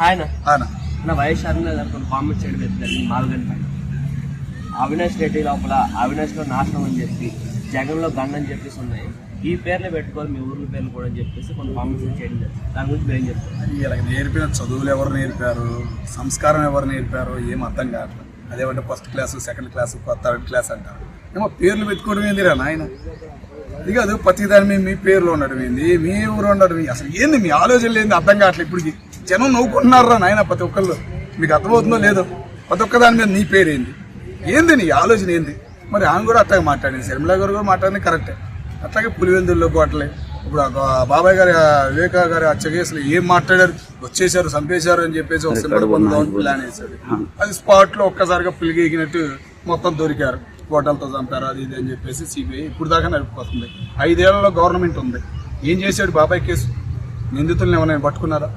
ఆయన నా వైఎస్ షర్మిల గారు కొన్ని కామెంట్స్ చేయడం జరిగింది మాల్గన్ పైన. అవినాష్ రెడ్డి లోపల అవినాష్లో నాశనం అని చెప్పి, జగన్లో గన్ అని చెప్పేసి ఉన్నాయి. ఈ పేర్లు పెట్టుకోవాలి, మీ ఊర్ల పేర్లు కూడా అని చెప్పేసి కొన్ని కామెంట్స్ చేయడం జరిగింది. దాని గురించి మీరు ఏం చెప్తారు? ఇలా నేర్పిన చదువులు ఎవరు నేర్పారు, సంస్కారం ఎవరు నేర్పారు, ఏం అర్థం కావట్లేదు. అదేమంటే first class, second class, third class అంటారు. ఏమో పేర్లు పెట్టుకోవడం ఏందిరా నాయన. అది కాదు, ప్రతి దాని మీద మీ పేర్లు ఉండడం ఏంది, మీ ఊరు ఉండడం అసలు ఏంది, మీ ఆలోచనలు ఏంది అర్థం కావట్లేదు. ఇప్పటికి జనం నవ్వుకుంటున్నారా నాయన ప్రతి ఒక్కళ్ళు. మీకు అర్థమవుతుందో లేదో, ప్రతి ఒక్క దాని మీద నీ పేరు ఏంది నీ ఆలోచన ఏంది. మరి ఆమె కూడా అట్లాగే మాట్లాడింది, షర్మిల గారు కూడా మాట్లాడింది కరెక్టే. అట్లాగే పులివెందుల్లో కోటలే ఇప్పుడు బాబాయ్ గారి వివేకా గారి హత్య కేసులు ఏం మాట్లాడారు, వచ్చేసారు చంపేశారు అని చెప్పేసి ఒక సింబల్ పొందామని ప్లాన్ వేశాడు. అది స్పాట్ లో ఒక్కసారిగా పులిగేగినట్టు మొత్తం దొరికారు, హోటల్తో చంపారు అది ఇది అని చెప్పేసి సిబిఐ ఇప్పుడు దాకా నడిపిపోతుంది. 5 ఏళ్లలో గవర్నమెంట్ ఉంది. ఏం చేశాడు బాబాయ్ కేసు, నిందితులను ఏమైనా పట్టుకున్నారా,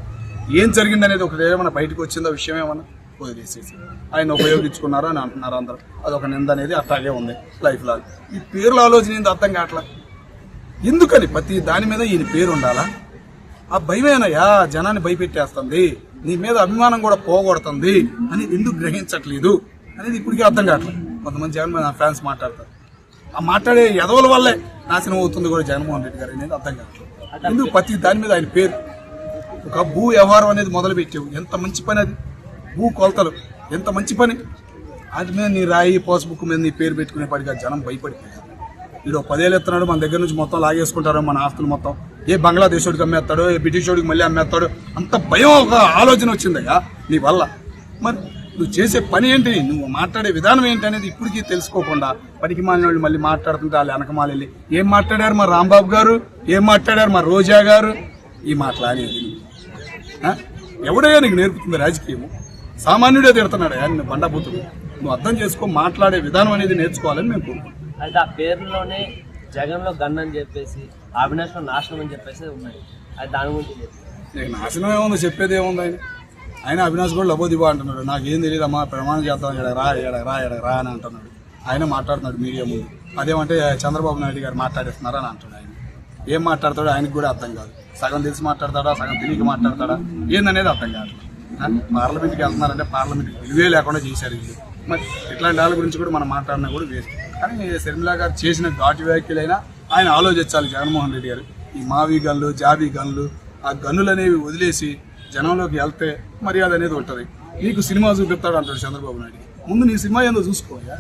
ఏం జరిగిందనేది ఒకటి ఏమైనా బయటకు వచ్చిందో విషయం ఏమన్నా వదిలేసేసి ఆయన ఉపయోగించుకున్నారా అని అంటున్నారు అందరూ. అదొక నింద అనేది అట్లాగే ఉంది లైఫ్ లాగ్. ఈ పేర్ల ఆలోచన ఏంది అర్థం కావట్లా. ఎందుకని ప్రతి దాని మీద ఈయన పేరు ఉండాలా? ఆ భయమేనయ్యా జనాన్ని భయపెట్టేస్తుంది, నీ మీద అభిమానం కూడా పోగొడుతుంది అని ఎందుకు గ్రహించట్లేదు అనేది ఇప్పటికీ అర్థం కావట్లేదు. కొంతమంది జగన్ మీద ఫ్యాన్స్ మాట్లాడతారు, ఆ మాట్లాడే ఎదవల వల్లే నాశనం అవుతుంది కూడా జగన్మోహన్ రెడ్డి గారు అనేది అర్థం కావట్లేదు. ఎందుకు ప్రతి దాని మీద ఆయన పేరు. ఒక భూ వ్యవహారం అనేది మొదలుపెట్టావు, ఎంత మంచి పని అది. భూ కొలతలు ఎంత మంచి పని. వాటి మీద నీ రాయి పాస్బుక్ మీద నీ పేరు పెట్టుకునే పడిగా జనం భయపడిపోయారు. వీడు 10 ఏళ్ళు ఎత్తున్నాడు, మన దగ్గర నుంచి మొత్తం లాగేసుకుంటారు మన ఆస్తులు మొత్తం. ఏ బంగ్లాదేశోడికి అమ్మేస్తాడో, ఏ బ్రిటిషోడికి మళ్ళీ అమ్మేస్తాడు, అంత భయం ఒక ఆలోచన వచ్చిందిగా నీ వల్ల. మరి నువ్వు చేసే పని ఏంటి, నువ్వు మాట్లాడే విధానం ఏంటి అనేది ఇప్పటికీ తెలుసుకోకుండా పనికి మాలిన వాళ్ళు మళ్ళీ మాట్లాడుతుంటే వాళ్ళు వెనకమాలి వెళ్ళి ఏం మాట్లాడారు మా రాంబాబు గారు, ఏం మాట్లాడారు మా రోజా గారు, ఈ మాట్లాడేది ఎవడయ్యా నీకు నేర్పుతుంది రాజకీయము? సామాన్యుడే తిడుతున్నాడు ఆయన బండబూతులు. నువ్వు అర్థం చేసుకో, మాట్లాడే విధానం అనేది నేర్చుకోవాలని మేము కోరుకుంటున్నాం. అయితే ఆ పేరులోనే జగన్లో గన్ అని చెప్పేసి, అవినాష్లో నాశనం అని చెప్పేసి ఉన్నాయి. అది దాని గురించి నీకు నాశనం ఏముందో, చెప్పేది ఏముంది. ఆయన అవినాష్ కూడా లబోదిబా అంటున్నాడు, నాకేం తెలియదమ్మా ప్రమాణం చేద్దాం ఎడరా అని అంటున్నాడు. ఆయన మాట్లాడుతున్నాడు మీడియా ముందు. అదేమంటే చంద్రబాబు నాయుడు గారు మాట్లాడేస్తున్నారని అంటున్నాడు. ఆయన ఏం మాట్లాడతాడో ఆయనకు కూడా అర్థం కాదు. సగం తెలిసి మాట్లాడతాడా, సగం తెలియక మాట్లాడతాడా ఏందనేది అర్థం కాదు. పార్లమెంట్కి వెళ్తున్నారంటే పార్లమెంట్కి విలువే లేకుండా చేశారు వీళ్ళు. మరి ఇట్లాంటి వాళ్ళ గురించి కూడా మనం మాట్లాడినా కూడా వేస్ట్. కానీ షర్మిల గారు చేసిన ఘాటు వ్యాఖ్యలైనా ఆయన ఆలోచించాలి జగన్మోహన్ రెడ్డి గారు. ఈ మావి గన్లు, జాబీ గన్లు, ఆ గన్నులు అనేవి వదిలేసి జనంలోకి వెళ్తే మర్యాద అనేది ఉంటుంది. నీకు సినిమా చూపిస్తాడు అంటాడు చంద్రబాబు నాయుడు. ముందు నీ సినిమా ఏందో చూసుకోయా.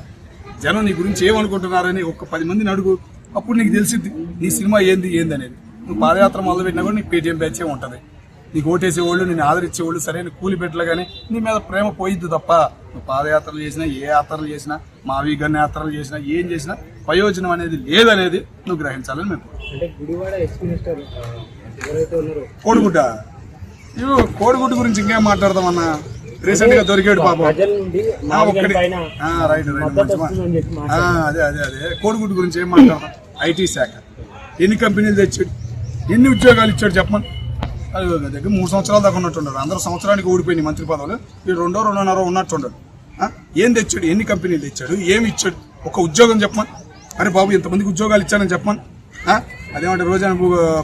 జనం నీ గురించి ఏమనుకుంటున్నారని ఒక 10 మందిని అడుగు, అప్పుడు నీకు తెలిసిద్ది నీ సినిమా ఏంది అనేది. నువ్వు పాదయాత్ర మొదలుపెట్టినా కూడా నీకు పేటీఎం బ్యాచే ఉంటుంది. నీకు ఓటేసేవాళ్ళు, నేను ఆదరించేవాళ్ళు, సరైన కూలి పెట్టలు కానీ నీ మీద ప్రేమ పోయిద్దు తప్ప. నువ్వు పాదయాత్రలు చేసినా, ఏ యాత్రలు చేసినా, మావి గన్న యాత్రలు చేసినా, ఏం చేసినా ప్రయోజనం అనేది లేదనేది నువ్వు గ్రహించాలని మేము. కోడిగుడ్డ, ఇవి కోడిగుడ్డు గురించి ఇంకేం మాట్లాడదామన్నా. రీసెంట్ గా దొరికాడు పాపం. రైట్ అదే కోడిగుడ్డు గురించి ఏం మాట్లాడదాం. ఐటీ శాఖ ఎన్ని కంపెనీలు తెచ్చాడు, ఎన్ని ఉద్యోగాలు ఇచ్చాడు చెప్పమని. అది దగ్గర 3 సంవత్సరాల దాకా ఉన్నట్టున్నాడు. అందరూ సంవత్సరానికి ఊడిపోయినాయి మంత్రి పదవులు, వీడు 2.5 ఉన్నట్టుండడు. ఏం తెచ్చాడు, ఎన్ని కంపెనీలు తెచ్చాడు, ఏమి ఇచ్చాడు, ఒక ఉద్యోగం చెప్పమని. అరే బాబు ఇంతమందికి ఉద్యోగాలు ఇచ్చానని చెప్పమని. అదేమంటే రోజా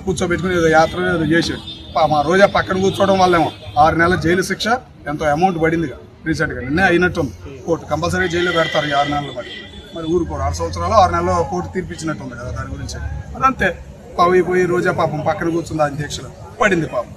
కూర్చోబెట్టుకుని ఏదో యాత్ర ఏదో చేశాడు. మా రోజా పక్కన కూర్చోవడం వల్లేమో 6 నెలల జైలు శిక్ష ఎంతో అమౌంట్ పడిందిగా రీసెంట్గా. నిన్నే అయినట్టుంది. కోర్టు కంపల్సరీ జైల్లో పెడతారు 6 నెలలు పడి. మరి ఊరు కూడా 6 సంవత్సరాలు 6 నెలలు కోర్టు తీర్పిచ్చినట్టుంది కదా దాని గురించి. అదంతే పోయి రోజా పాపం పక్కన కూర్చుంది అధ్యక్షులు పడింది పాపం.